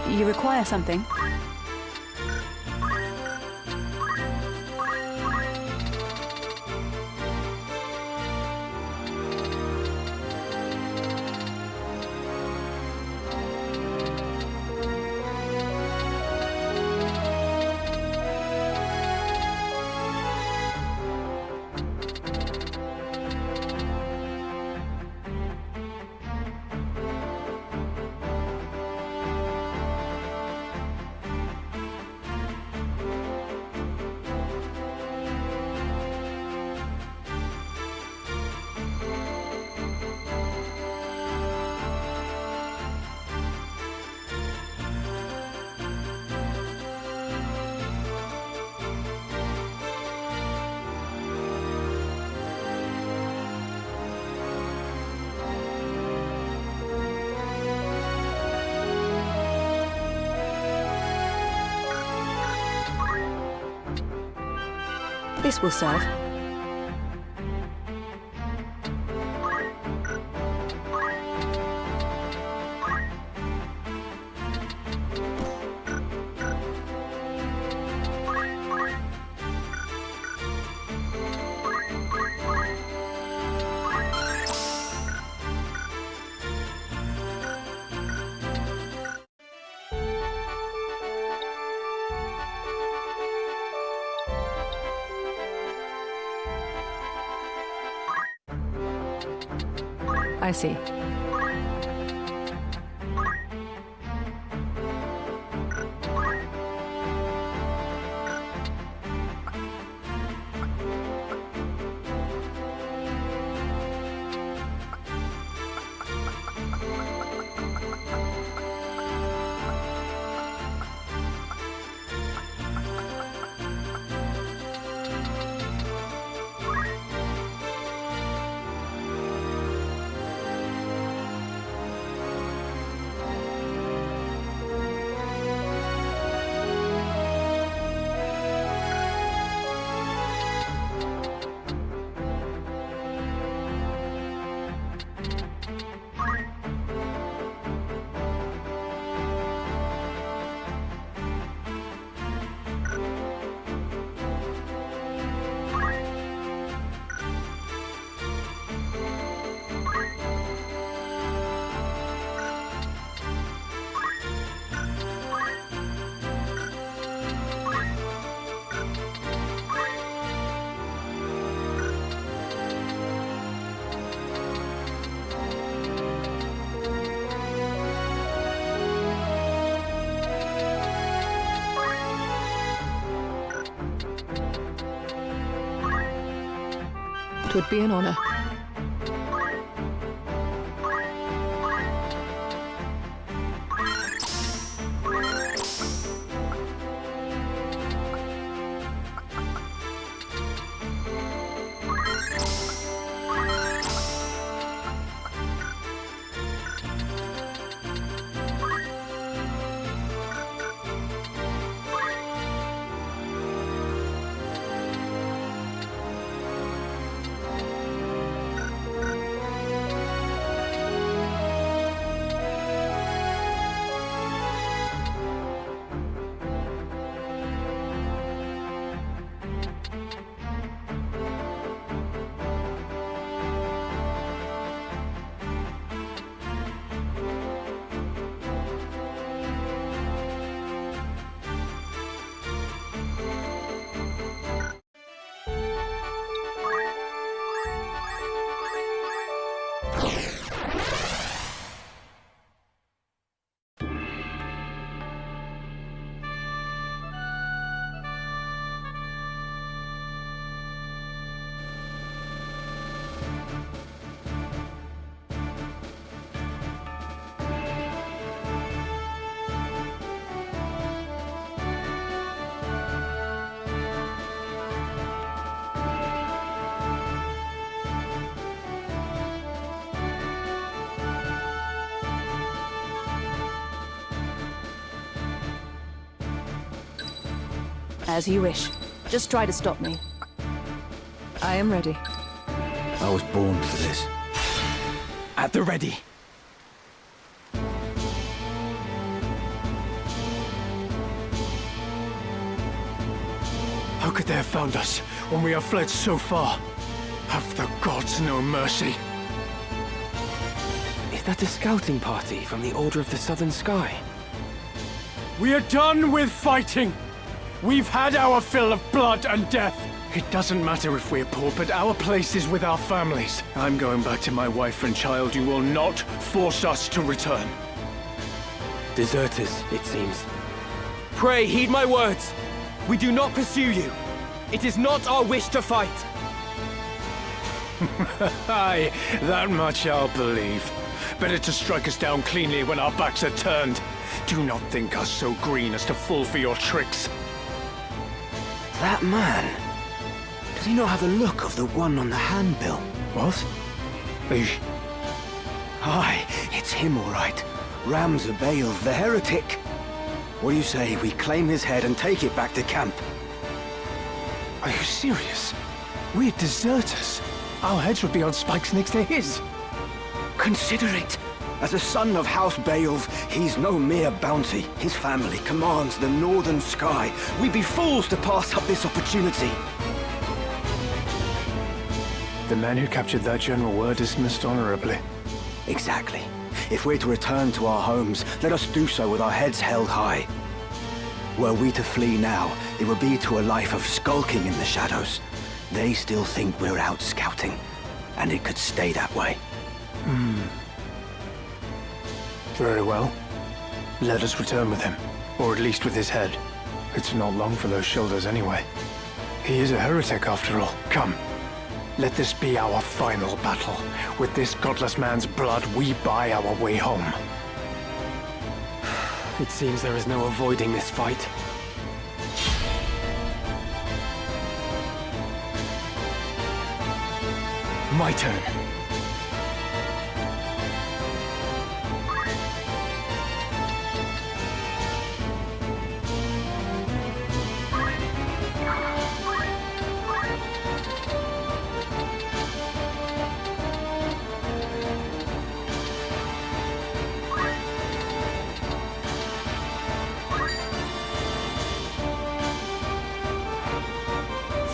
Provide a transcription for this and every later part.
You require something? This will serve. I see. Twould be an honor. As you wish. Just try to stop me. I am ready. I was born for this. At the ready. could they have found us when we have fled so far? Have the gods no mercy? Is that a scouting party from the Order of the Southern Sky? We are done with fighting! We've had our fill of blood and death! It doesn't matter if we're poor, but our place is with our families. I'm going back to my wife and child. You will not force us to return. Deserters, it seems. Pray, heed my words. We do not pursue you. It is not our wish to fight. Aye, that much I'll believe. Better to strike us down cleanly when our backs are turned. Do not think us so green as to fall for your tricks. That man? Does he not have the look of the one on the handbill? What? Aye, it's him all right. Ramzabael, the heretic. What do you say we claim his head and take it back to camp? Are you serious? We're deserters. Our heads would be on spikes next to his. Consider it. As a son of House Beowulf, he's no mere bounty. His family commands the northern sky. We'd be fools to pass up this opportunity. The man who captured that general were dismissed honorably. Exactly. If we're to return to our homes, let us do so with our heads held high. Were we to flee now, it would be to a life of skulking in the shadows. They still think we're out scouting, and it could stay that way. Very well. Let us return with him, or at least with his head. It's not long for those shoulders anyway. He is a heretic after all. Come. Let this be our final battle. With this godless man's blood, we buy our way home. It seems there is no avoiding this fight. My turn.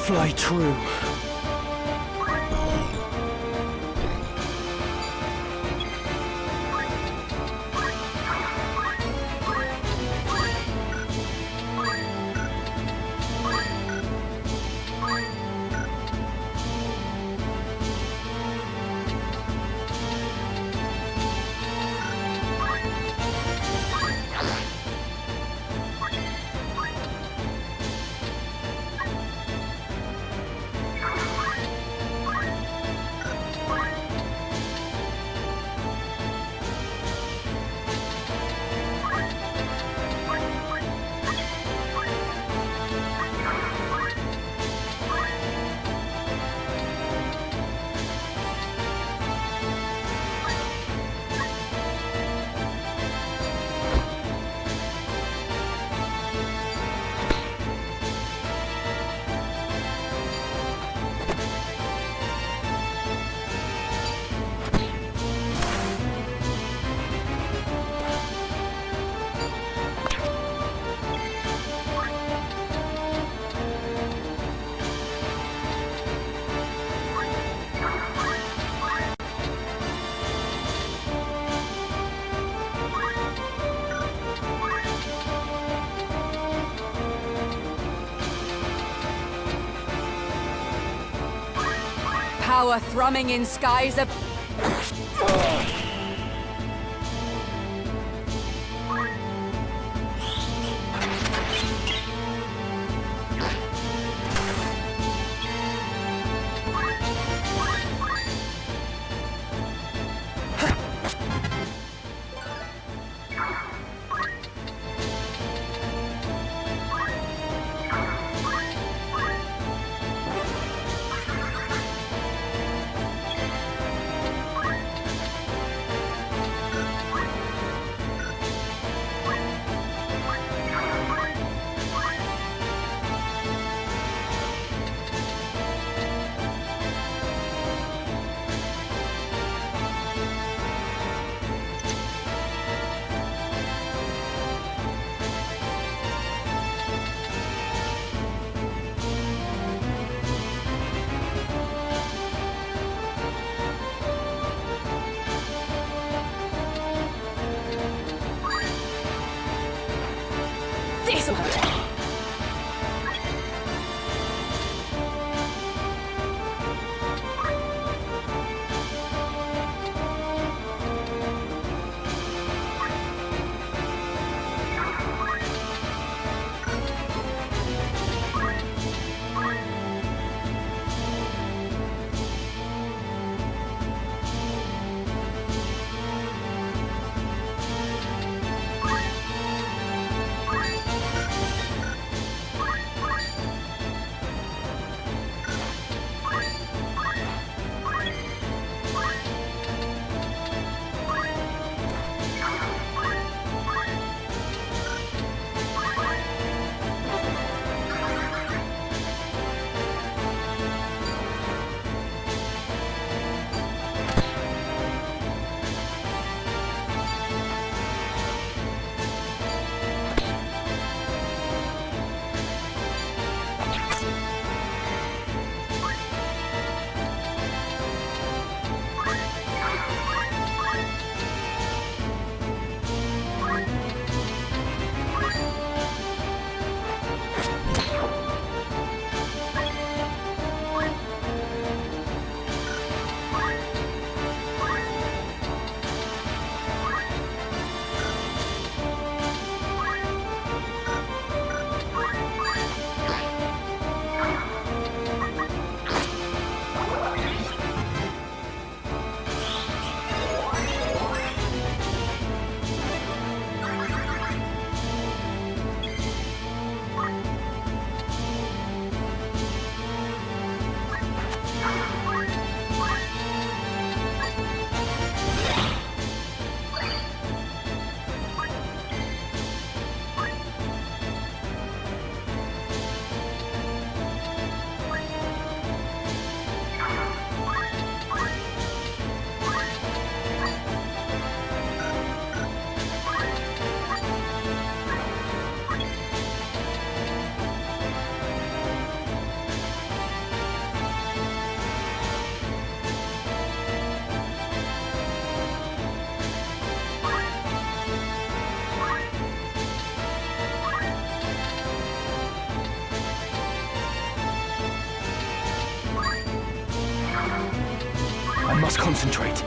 Fly true. Power thrumming in skies of... This'll hurt. I must concentrate.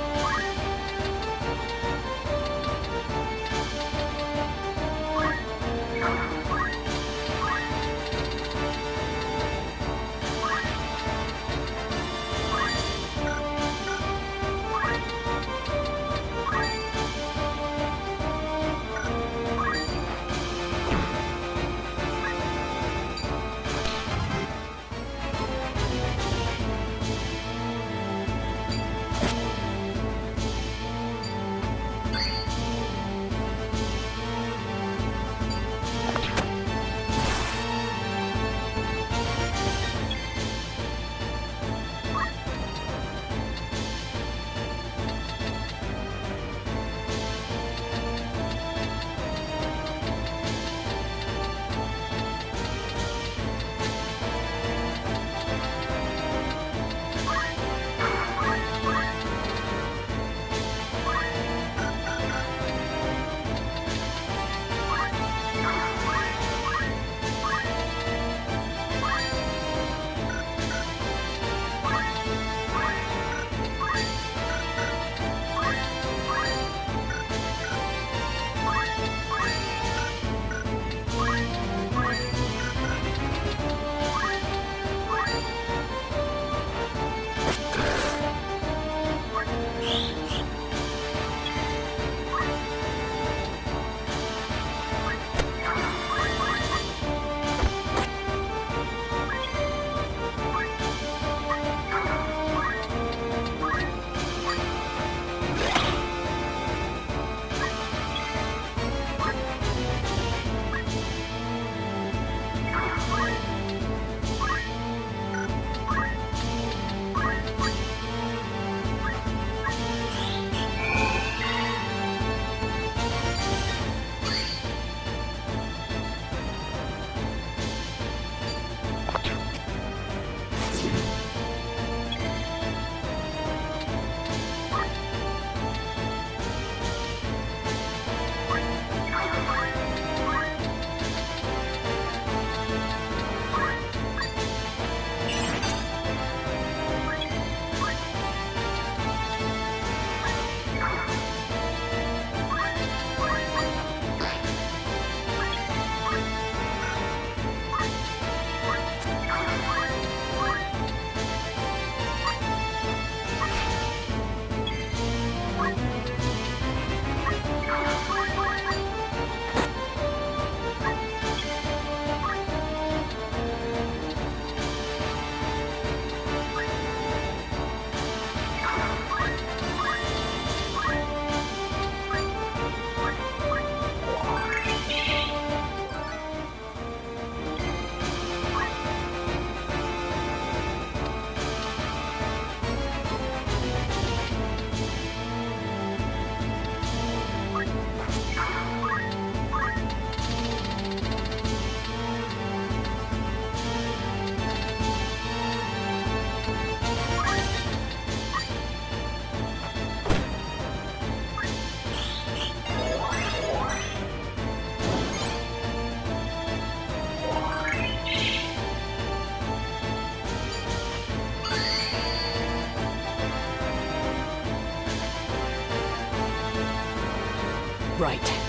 Right.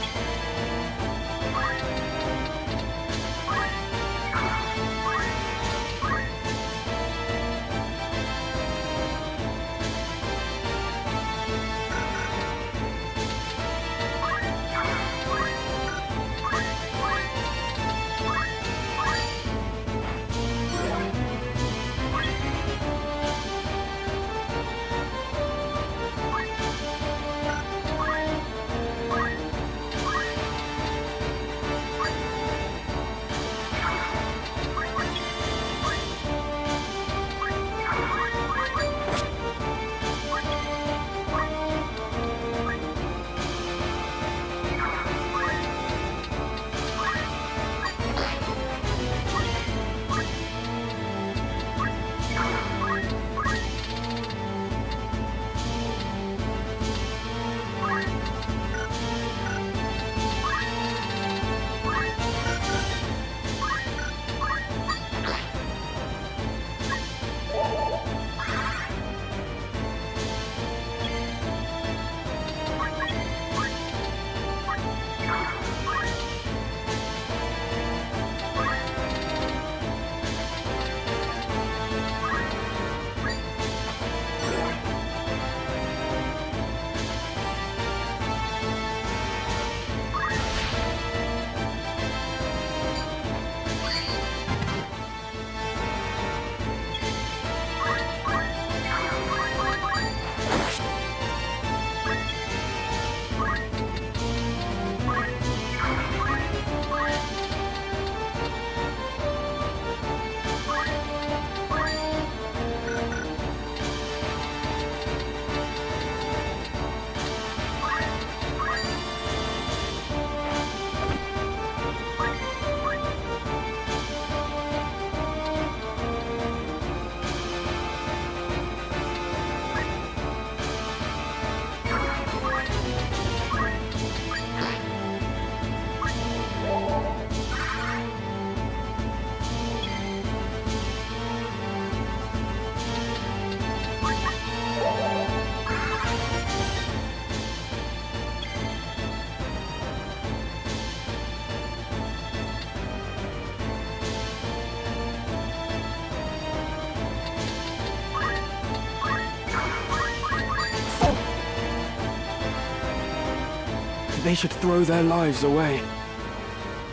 They should throw their lives away.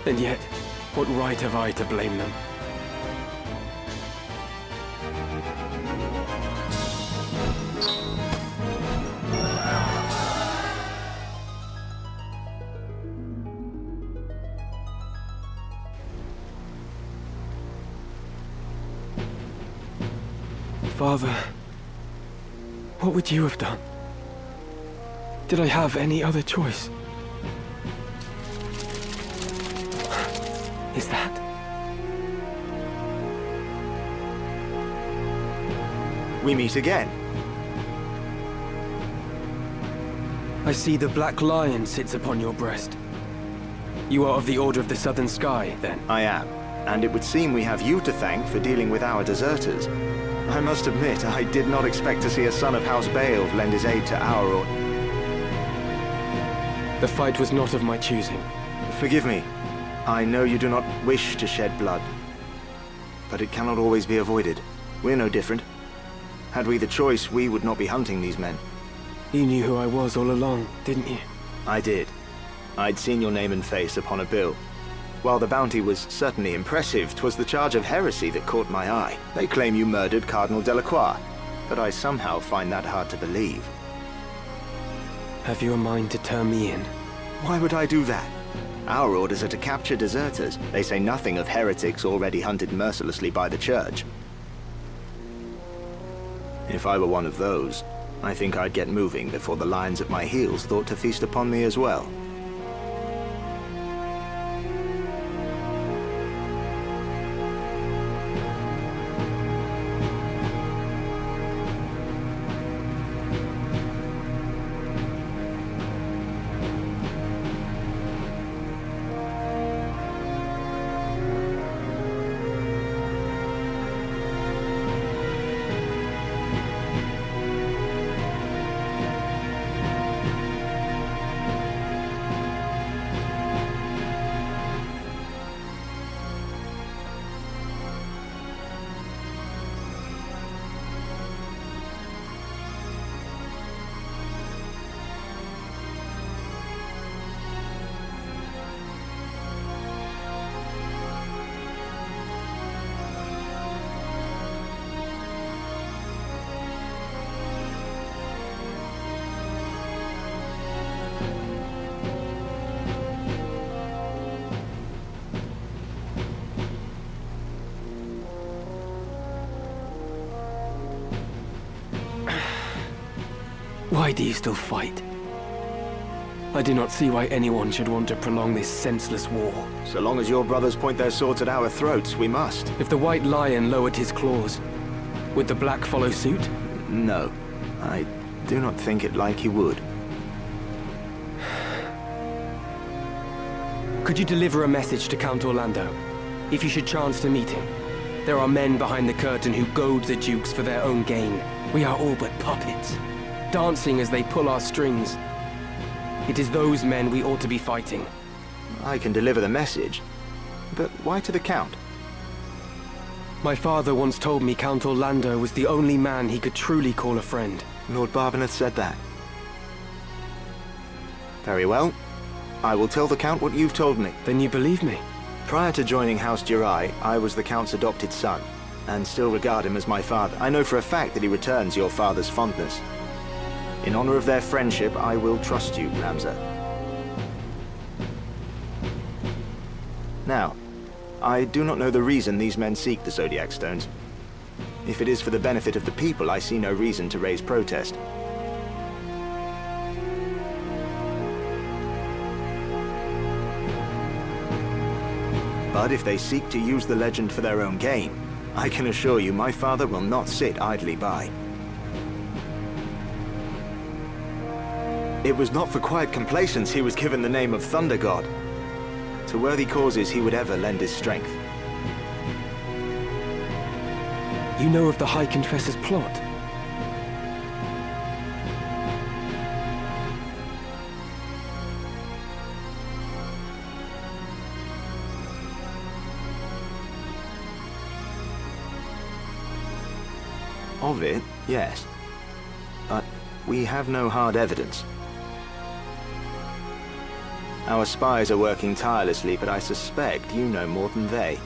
And yet, what right have I to blame them? Father, what would you have done? Did I have any other choice? Is that? We meet again. I see the Black Lion sits upon your breast. You are of the Order of the Southern Sky, then? I am, and it would seem we have you to thank for dealing with our deserters. I must admit, I did not expect to see a son of House Baelv lend his aid to our order. The fight was not of my choosing. Forgive me. I know you do not wish to shed blood, but it cannot always be avoided. We're no different. Had we the choice, we would not be hunting these men. You knew who I was all along, didn't you? I did. I'd seen your name and face upon a bill. While the bounty was certainly impressive, 'twas the charge of heresy that caught my eye. They claim you murdered Cardinal Delacroix, but I somehow find that hard to believe. Have you a mind to turn me in? Why would I do that? Our orders are to capture deserters. They say nothing of heretics already hunted mercilessly by the Church. If I were one of those, I think I'd get moving before the lions at my heels thought to feast upon me as well. Why do you still fight? I do not see why anyone should want to prolong this senseless war. So long as your brothers point their swords at our throats, we must. If the White Lion lowered his claws, would the Black follow suit? No, I do not think it like he would. Could you deliver a message to Count Orlando, if you should chance to meet him? There are men behind the curtain who goad the dukes for their own gain. We are all but puppets, dancing as they pull our strings. It is those men we ought to be fighting. I can deliver the message, but why to the Count? My father once told me Count Orlando was the only man he could truly call a friend. Lord Barbeneth said that. Very well. I will tell the Count what you've told me. Then you believe me? Prior to joining House Jirai, I was the Count's adopted son, and still regard him as my father. I know for a fact that he returns your father's fondness. In honor of their friendship, I will trust you, Ramza. Now, I do not know the reason these men seek the Zodiac Stones. If it is for the benefit of the people, I see no reason to raise protest. But if they seek to use the legend for their own gain, I can assure you my father will not sit idly by. It was not for quiet complacence he was given the name of Thunder God. To worthy causes he would ever lend his strength. You know of the High Confessor's plot? Of it, yes. But we have no hard evidence. Our spies are working tirelessly, but I suspect you know more than they.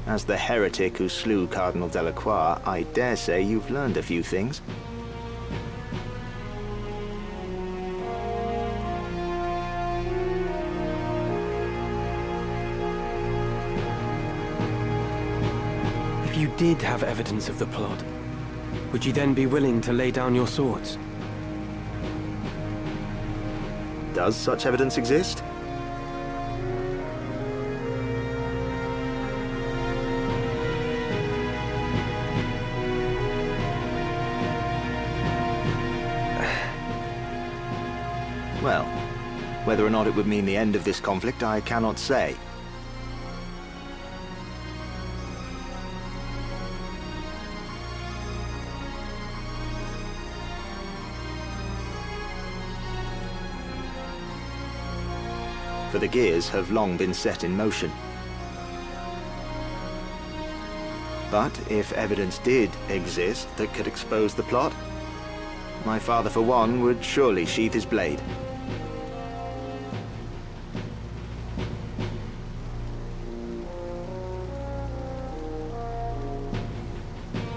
As the heretic who slew Cardinal Delacroix, I dare say you've learned a few things. If you did have evidence of the plot, would you then be willing to lay down your swords? Does such evidence exist? Well, whether or not it would mean the end of this conflict, I cannot say. For the gears have long been set in motion. But if evidence did exist that could expose the plot, my father, for one, would surely sheath his blade.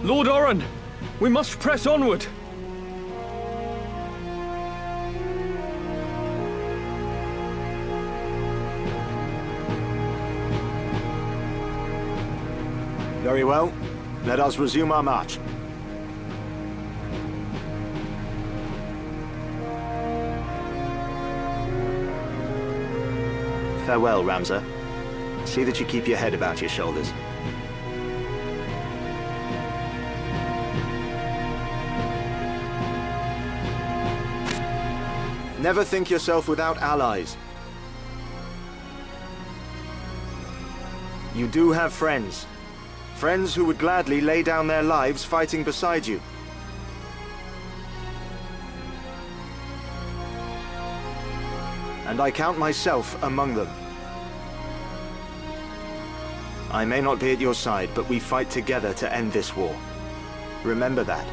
Lord Oren! We must press onward! Very well. Let us resume our march. Farewell, Ramza. See that you keep your head about your shoulders. Never think yourself without allies. You do have friends. Friends who would gladly lay down their lives fighting beside you. And I count myself among them. I may not be at your side, but we fight together to end this war. Remember that.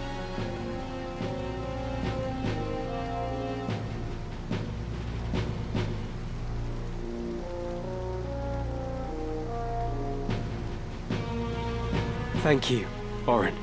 Thank you, Oren.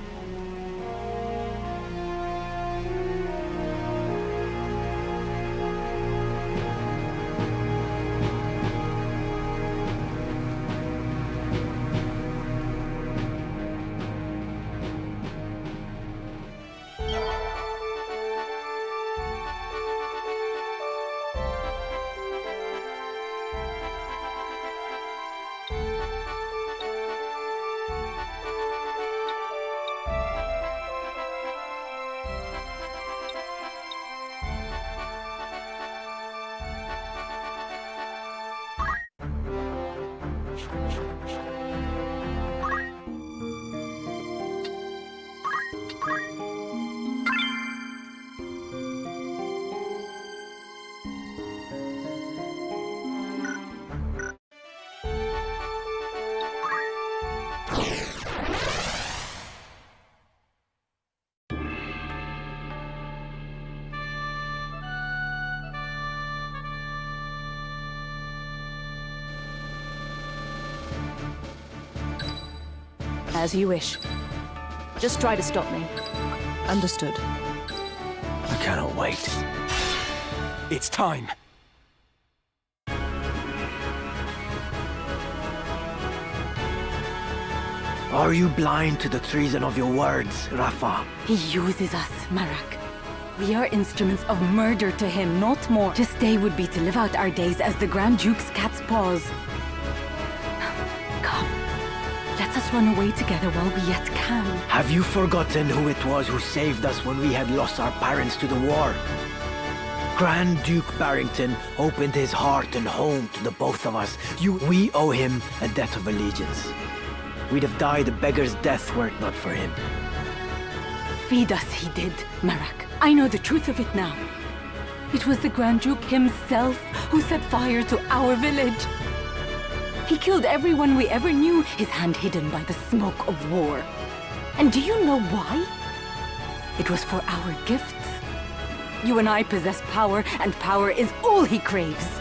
As you wish. Just try to stop me. Understood. I cannot wait. It's time. Are you blind to the treason of your words, Rafa? He uses us, Marak. We are instruments of murder to him, not more. To stay would be to live out our days as the Grand Duke's cat's paws. Come, let us run away together while we yet can. Have you forgotten who it was who saved us when we had lost our parents to the war? Grand Duke Barrington opened his heart and home to the both of us. We owe him a debt of allegiance. We'd have died a beggar's death were it not for him. Feed us, he did, Marak. I know the truth of it now. It was the Grand Duke himself who set fire to our village. He killed everyone we ever knew, his hand hidden by the smoke of war. And do you know why? It was for our gifts. You and I possess power, and power is all he craves.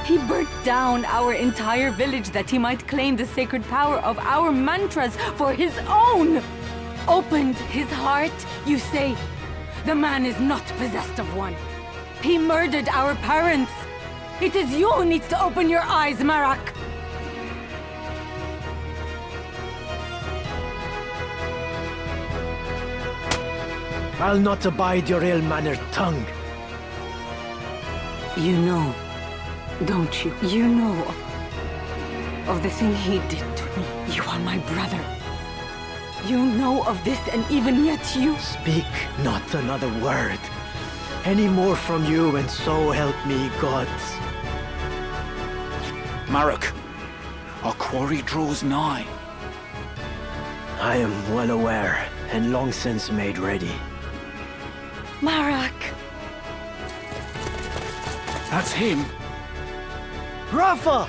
He burnt down our entire village that he might claim the sacred power of our mantras for his own. Opened his heart, you say? The man is not possessed of one. He murdered our parents. It is you who needs to open your eyes, Marak. I'll not abide your ill-mannered tongue. You know, don't you? You know of the thing he did to me. You are my brother. You know of this, and even yet you... Speak not another word. Any more from you, and so help me, gods. Marak, our quarry draws nigh. I am well aware, and long since made ready. Marak! That's him. Rafa!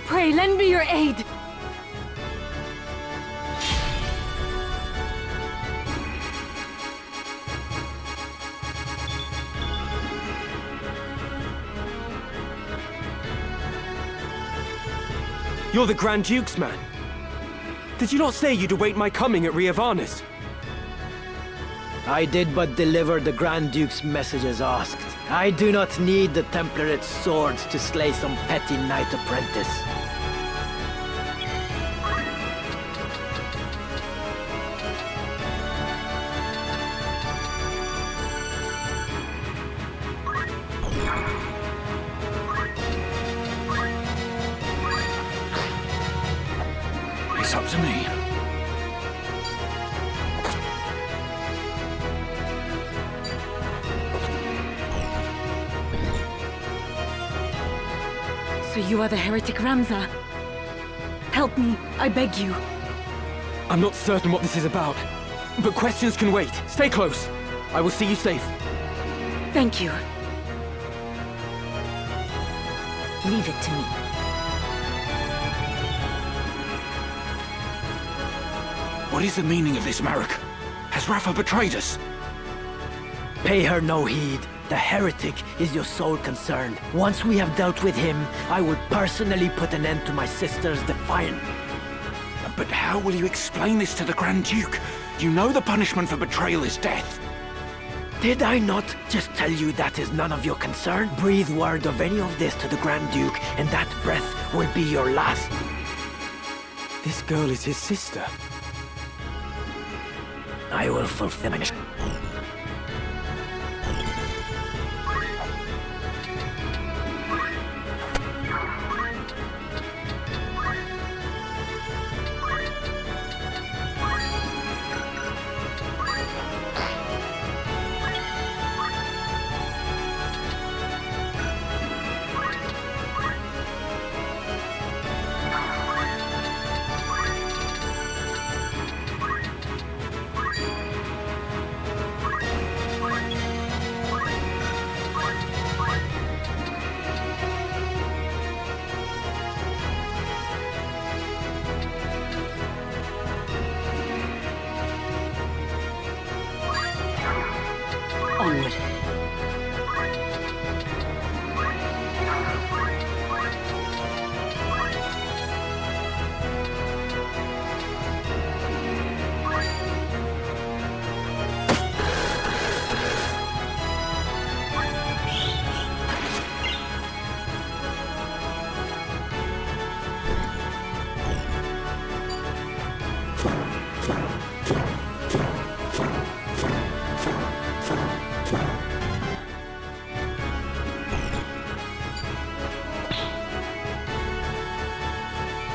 Pray, lend me your aid! You're the Grand Duke's man. Did you not say you'd await my coming at Ivalice? I did but deliver the Grand Duke's message as asked. I do not need the Templarit's swords to slay some petty knight apprentice. It's up to me. So you are the heretic Ramza. Help me, I beg you. I'm not certain what this is about, but questions can wait. Stay close. I will see you safe. Thank you. Leave it to me. What is the meaning of this, Marak? Has Rafa betrayed us? Pay her no heed. The heretic is your sole concern. Once we have dealt with him, I will personally put an end to my sister's defiance. But how will you explain this to the Grand Duke? You know the punishment for betrayal is death. Did I not just tell you that is none of your concern? Breathe word of any of this to the Grand Duke, and that breath will be your last. This girl is his sister. I will fulfill my mission.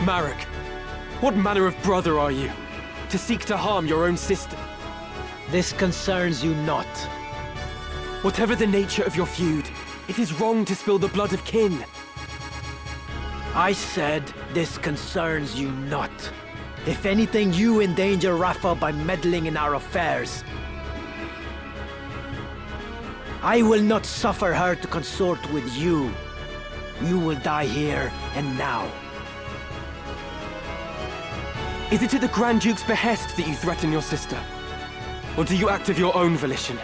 Marek, what manner of brother are you? To seek to harm your own sister? This concerns you not. Whatever the nature of your feud, it is wrong to spill the blood of kin. I said this concerns you not. If anything, you endanger Rafa by meddling in our affairs. I will not suffer her to consort with you. You will die here and now. Is it at the Grand Duke's behest that you threaten your sister? Or do you act of your own volition?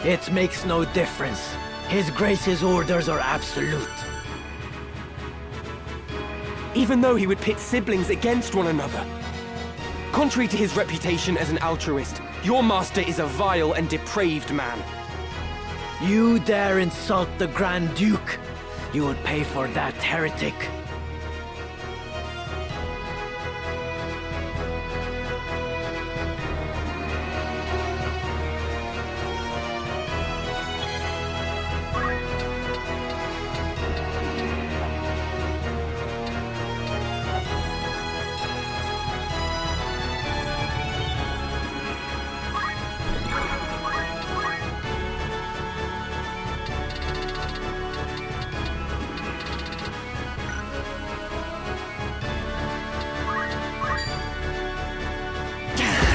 It makes no difference. His Grace's orders are absolute. Even though he would pit siblings against one another. Contrary to his reputation as an altruist, your master is a vile and depraved man. You dare insult the Grand Duke? You will pay for that, heretic.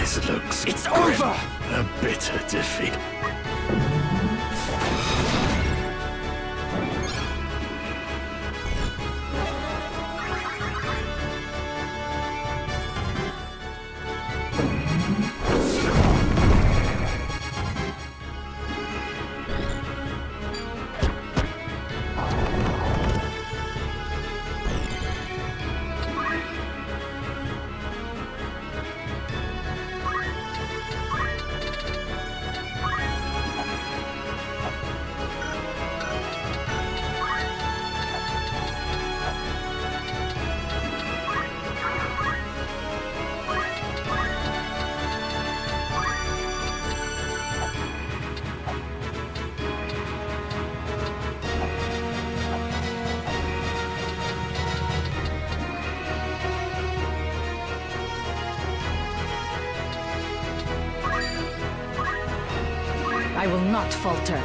This looks It's grim. over! A bitter defeat. I will not falter.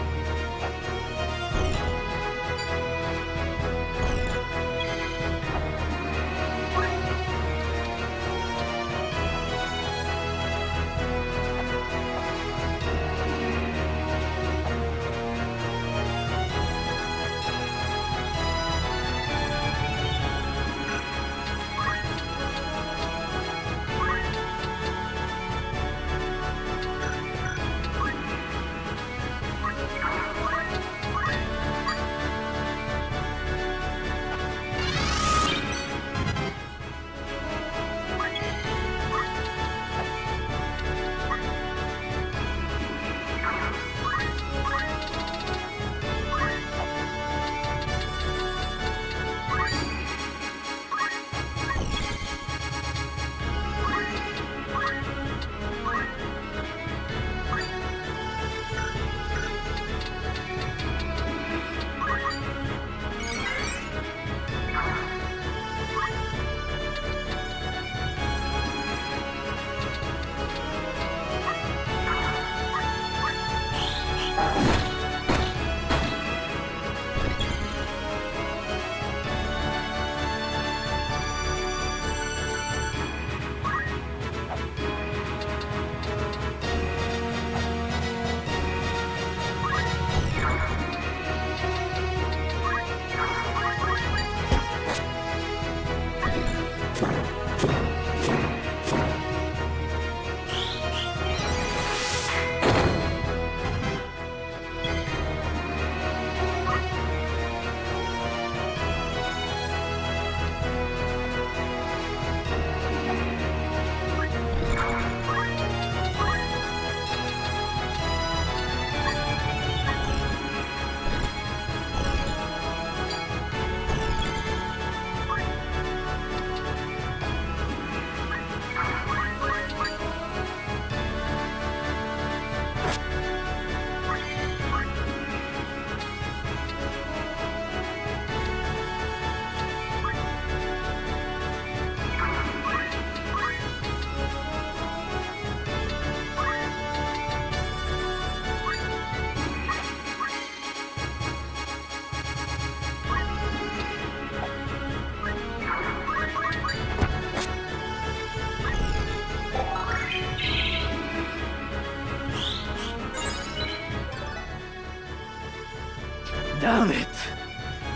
Damn it!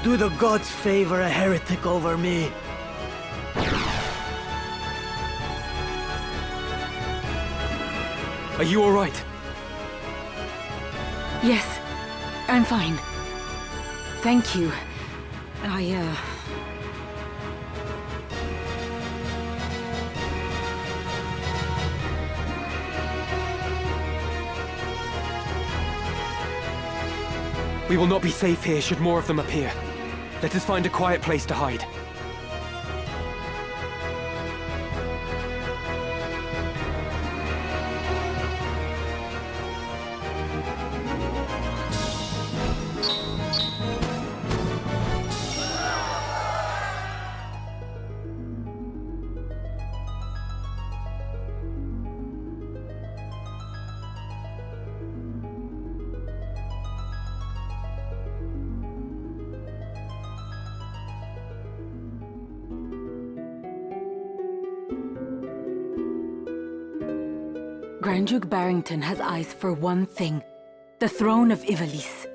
Do the gods favor a heretic over me? Are you all right? Yes, I'm fine. Thank you. We will not be safe here should more of them appear. Let us find a quiet place to hide. Grand Duke Barrington has eyes for one thing: the throne of Ivalice.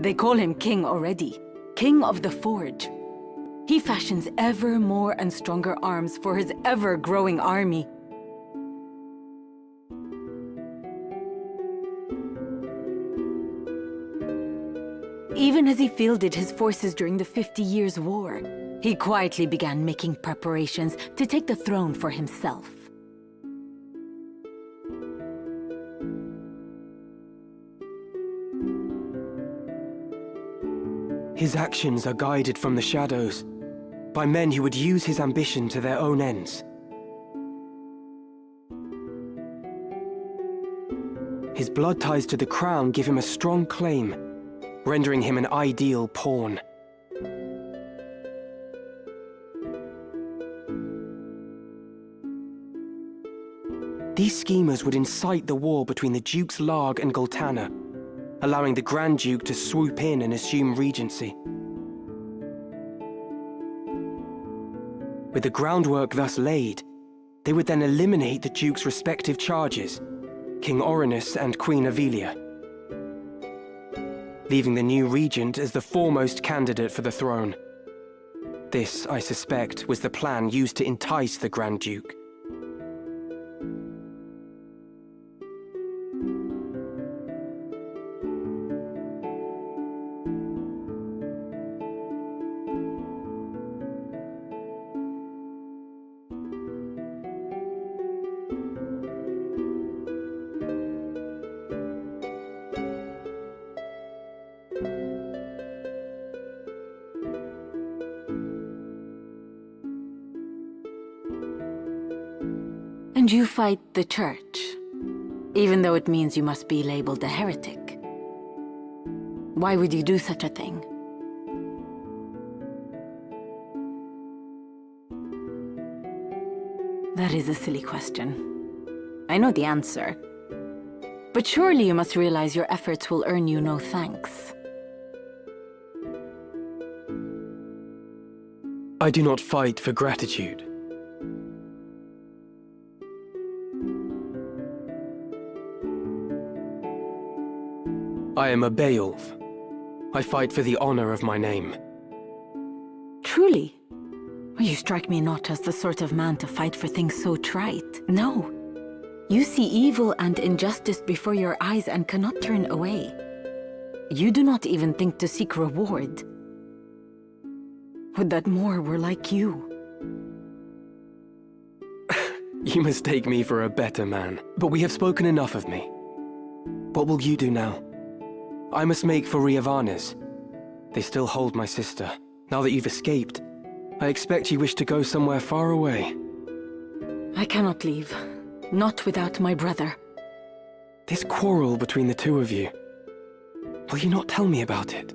They call him king already. King of the Forge. He fashions ever more and stronger arms for his ever-growing army. Even as he fielded his forces during the 50 Years' War, he quietly began making preparations to take the throne for himself. His actions are guided from the shadows, by men who would use his ambition to their own ends. His blood ties to the crown give him a strong claim, rendering him an ideal pawn. These schemers would incite the war between the Dukes Larg and Goltana, allowing the Grand Duke to swoop in and assume regency. With the groundwork thus laid, they would then eliminate the Duke's respective charges, King Orinus and Queen Avelia, leaving the new regent as the foremost candidate for the throne. This, I suspect, was the plan used to entice the Grand Duke. And you fight the Church, even though it means you must be labeled a heretic. Why would you do such a thing? That is a silly question. I know the answer. But surely you must realize your efforts will earn you no thanks. I do not fight for gratitude. I am a Beowulf. I fight for the honor of my name. Truly? You strike me not as the sort of man to fight for things so trite. No. You see evil and injustice before your eyes and cannot turn away. You do not even think to seek reward. Would that more were like you. You mistake me for a better man. But we have spoken enough of me. What will you do now? I must make for Riavanes. They still hold my sister. Now that you've escaped, I expect you wish to go somewhere far away. I cannot leave. Not without my brother. This quarrel between the two of you. Will you not tell me about it?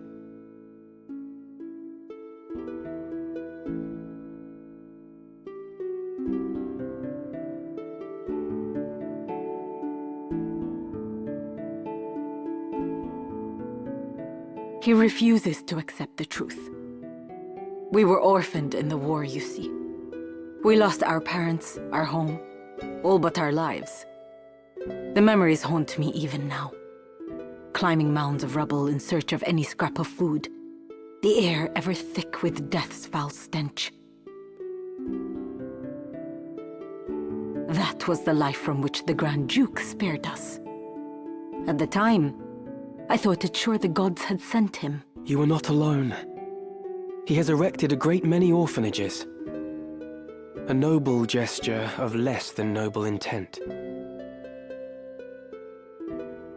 He refuses to accept the truth. We were orphaned in the war, you see. We lost our parents, our home, all but our lives. The memories haunt me even now. Climbing mounds of rubble in search of any scrap of food, the air ever thick with death's foul stench. That was the life from which the Grand Duke spared us. At the time, I thought it sure the gods had sent him. You are not alone. He has erected a great many orphanages. A noble gesture of less than noble intent.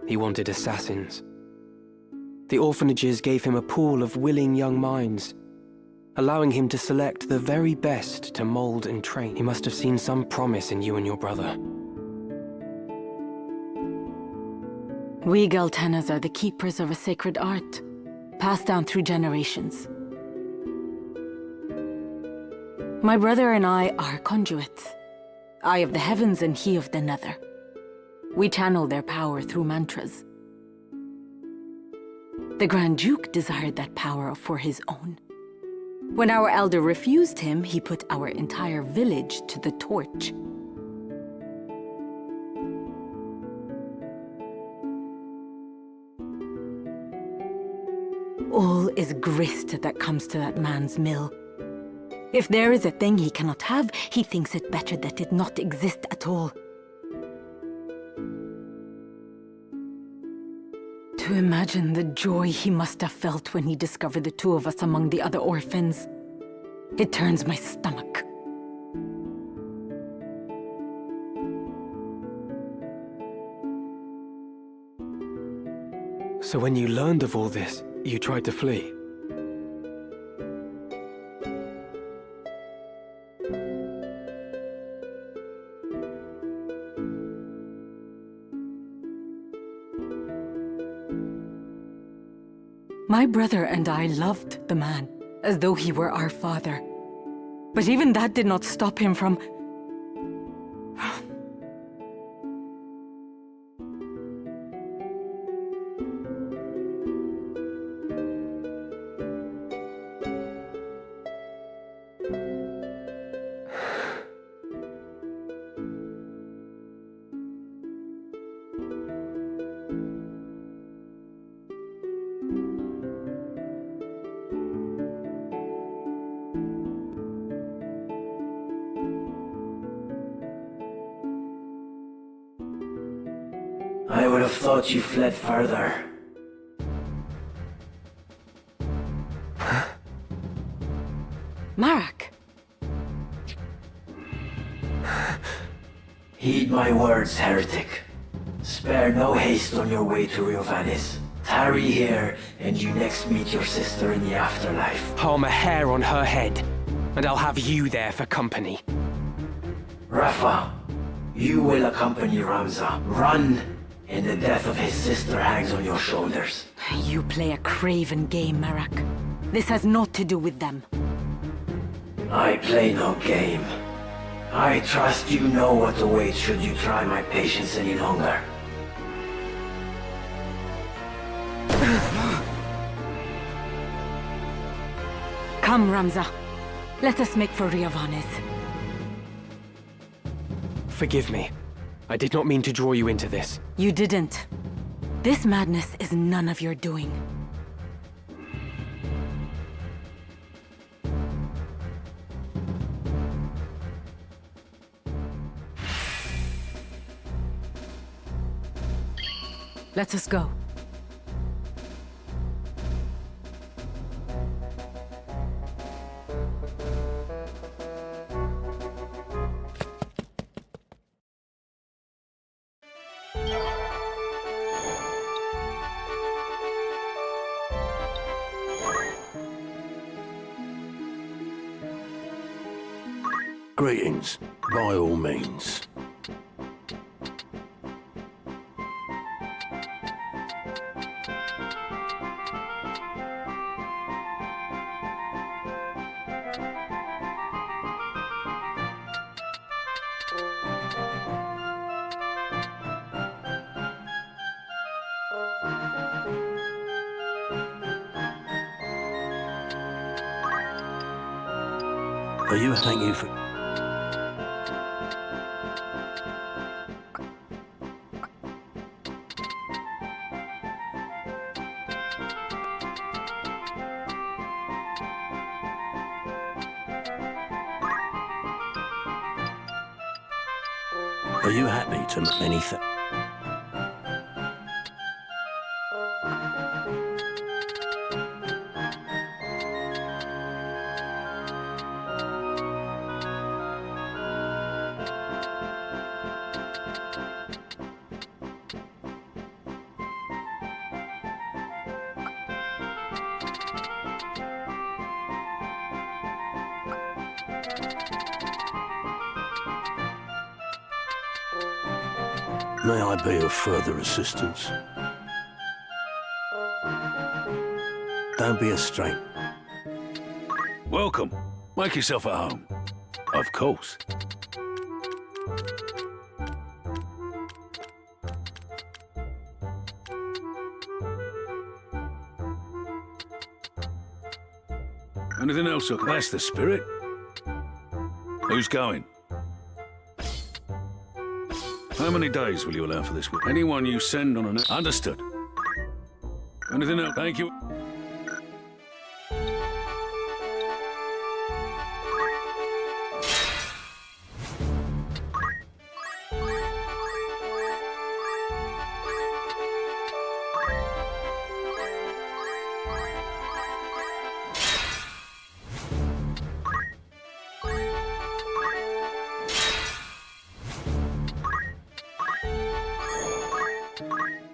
He wanted assassins. The orphanages gave him a pool of willing young minds, allowing him to select the very best to mold and train. He must have seen some promise in you and your brother. We Galtenas are the keepers of a sacred art, passed down through generations. My brother and I are conduits. I of the heavens and he of the nether. We channel their power through mantras. The Grand Duke desired that power for his own. When our elder refused him, he put our entire village to the torch. All is grist that comes to that man's mill. If there is a thing he cannot have, he thinks it better that it not exist at all. To imagine the joy he must have felt when he discovered the two of us among the other orphans. It turns my stomach. So when you learned of all this, you tried to flee? My brother and I loved the man, as though he were our father. But even that did not stop him from... I would have thought you fled further. Marak! Heed my words, heretic. Spare no haste on your way to Ivalice. Tarry here, and you next meet your sister in the afterlife. Harm a hair on her head, and I'll have you there for company. Rafa, you will accompany Ramza. Run, and the death of his sister hangs on your shoulders. You play a craven game, Marak. This has naught to do with them. I play no game. I trust you know what awaits should you try my patience any longer. Come, Ramza. Let us make for Riavanes. Forgive me. I did not mean to draw you into this. You didn't. This madness is none of your doing. Let us go. Greetings, by all means. Thank you for... Are you happy to make anything? May I be of further assistance? Don't be a stranger. Welcome. Make yourself at home. Of course. Anything else? That's the spirit. Who's going? How many days will you allow for this work? Anyone you send on an... Understood. Anything else? Thank you.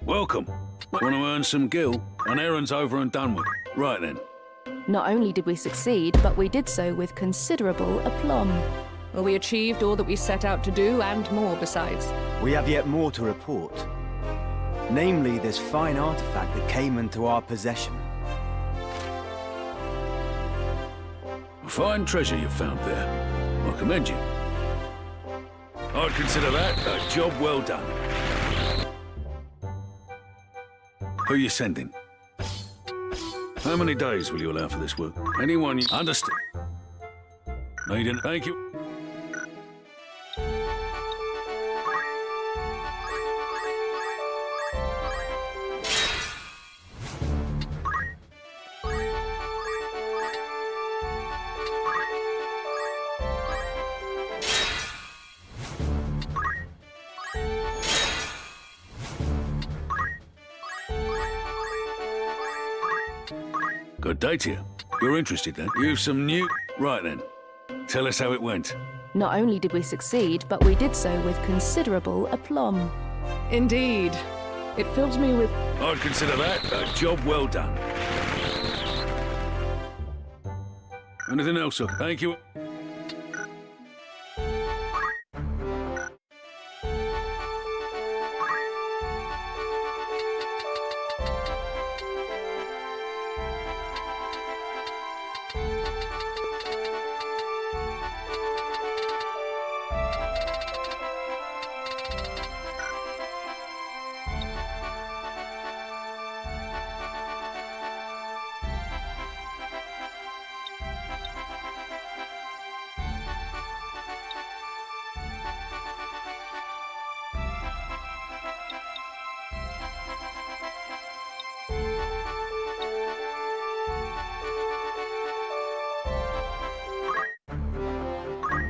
Welcome. Want to earn some gil? An errand's over and done with. Right then. Not only did we succeed, but we did so with considerable aplomb. Well, we achieved all that we set out to do, and more besides. We have yet more to report. Namely, this fine artifact that came into our possession. A fine treasure you've found there. I commend you. I'd consider that a job well done. Who you sending? How many days will you allow for this work? Anyone you... Understood. Need an... Thank you. Good day to you. You're interested then? You've some new... Right then. Tell us how it went. Not only did we succeed, but we did so with considerable aplomb. Indeed. It fills me with... I'd consider that a job well done. Anything else, sir? Thank you.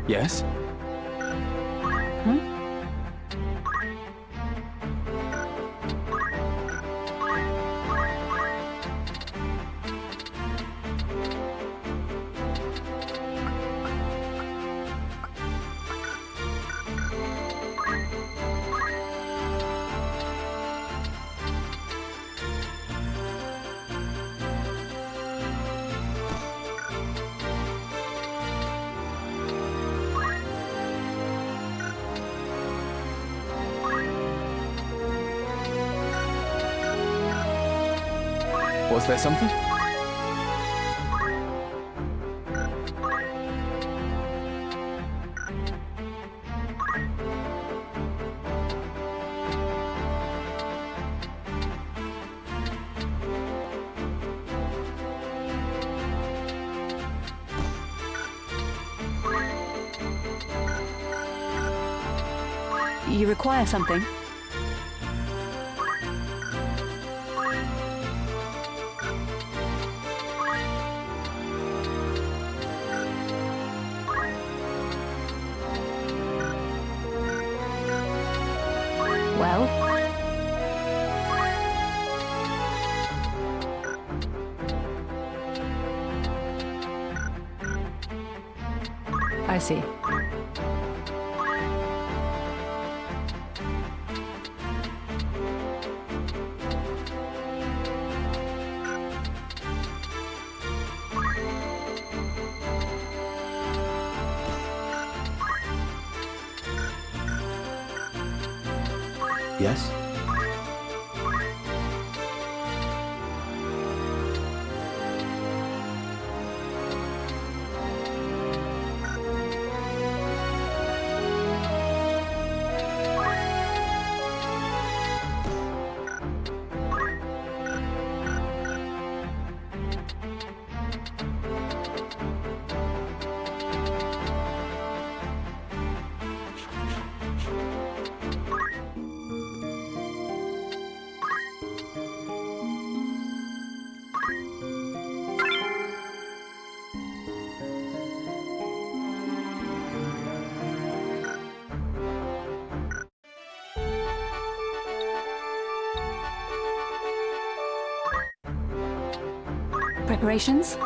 Yes? Was there something? You require something? I see. Yes? Preparations?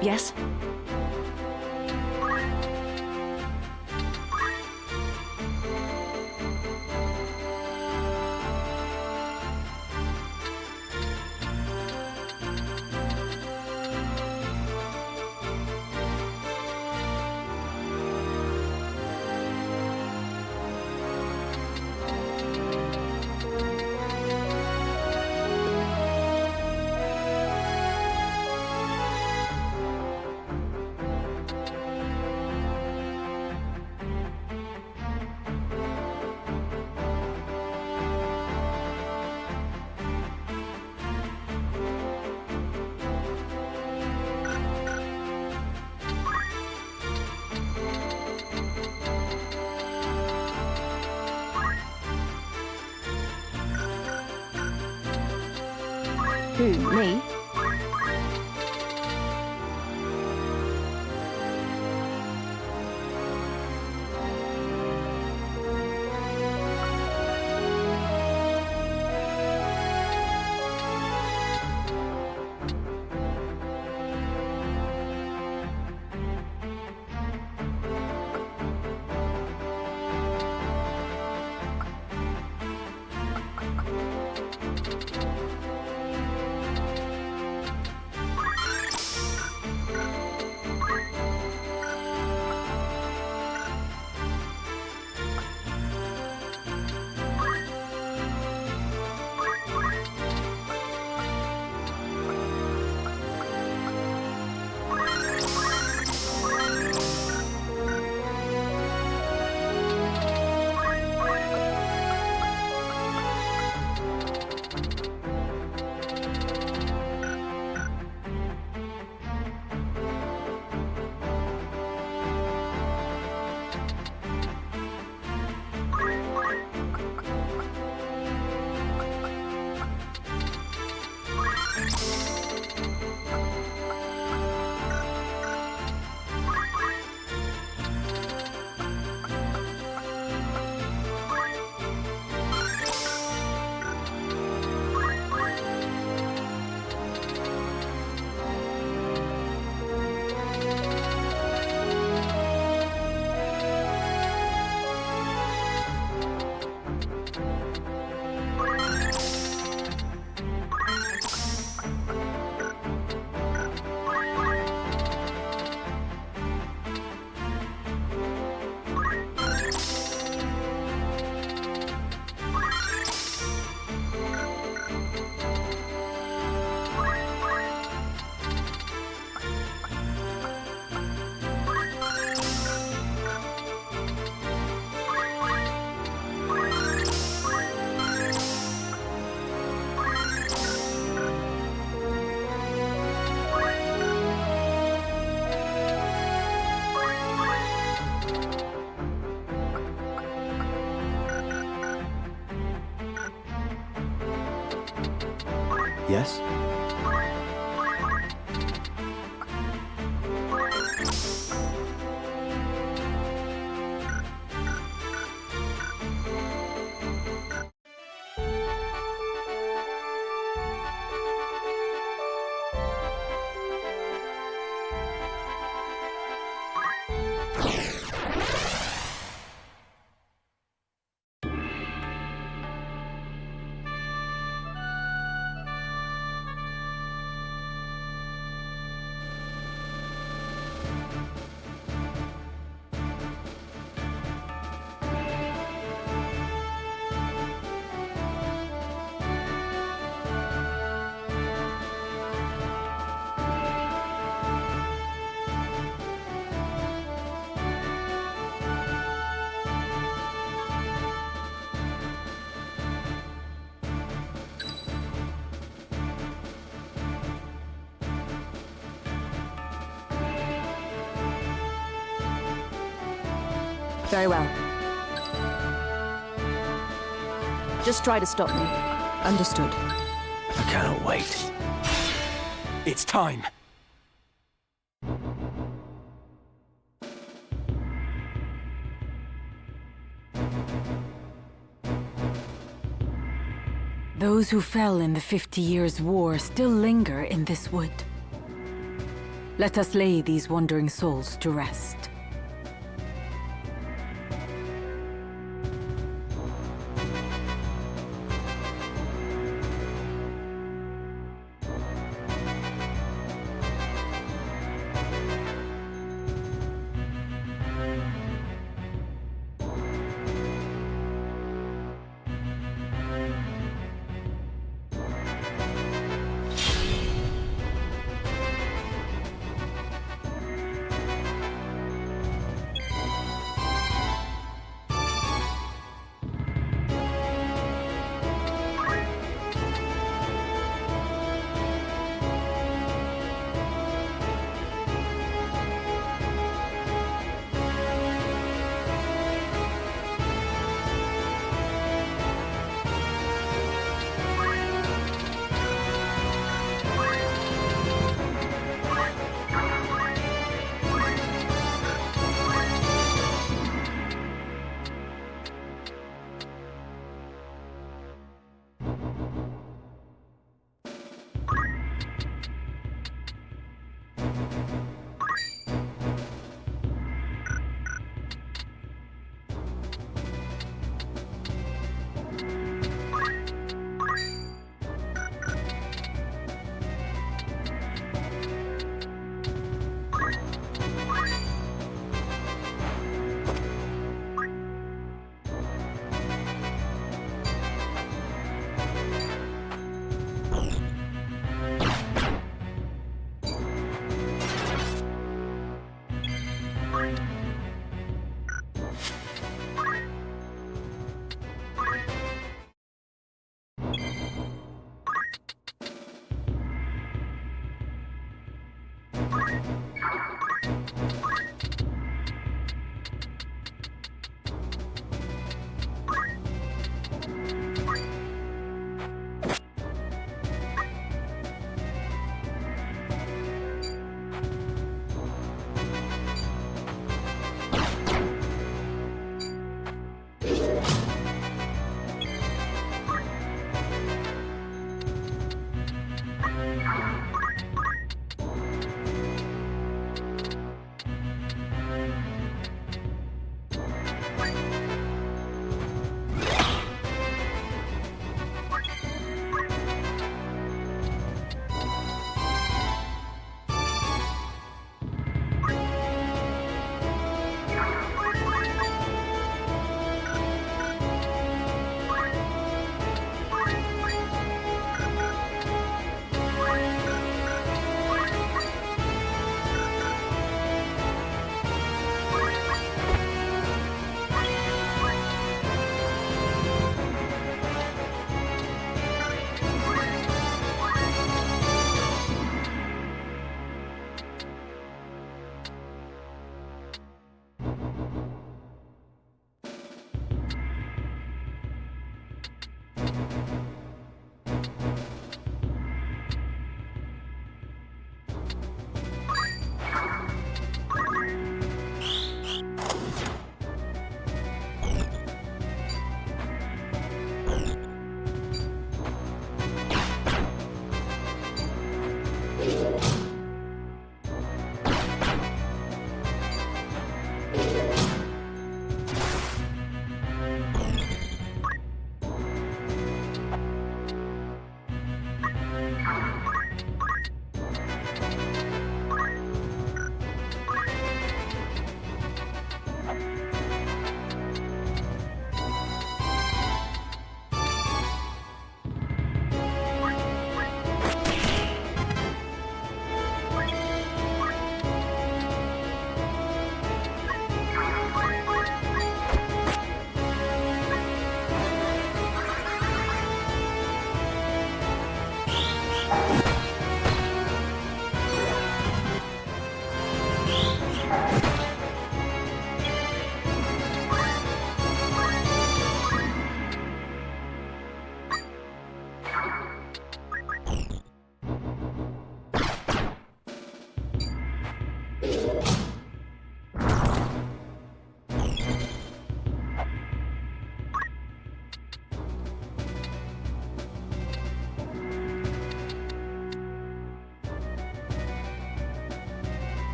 Yes? Who, me? Yes? Very well. Just try to stop me. Understood. I cannot wait. It's time. Those who fell in the 50 Years' War still linger in this wood. Let us lay these wandering souls to rest.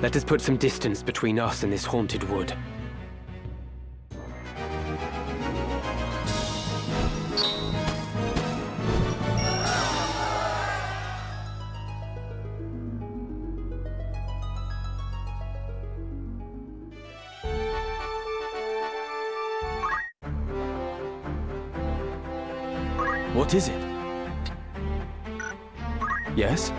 Let us put some distance between us and this haunted wood. What is it? Yes?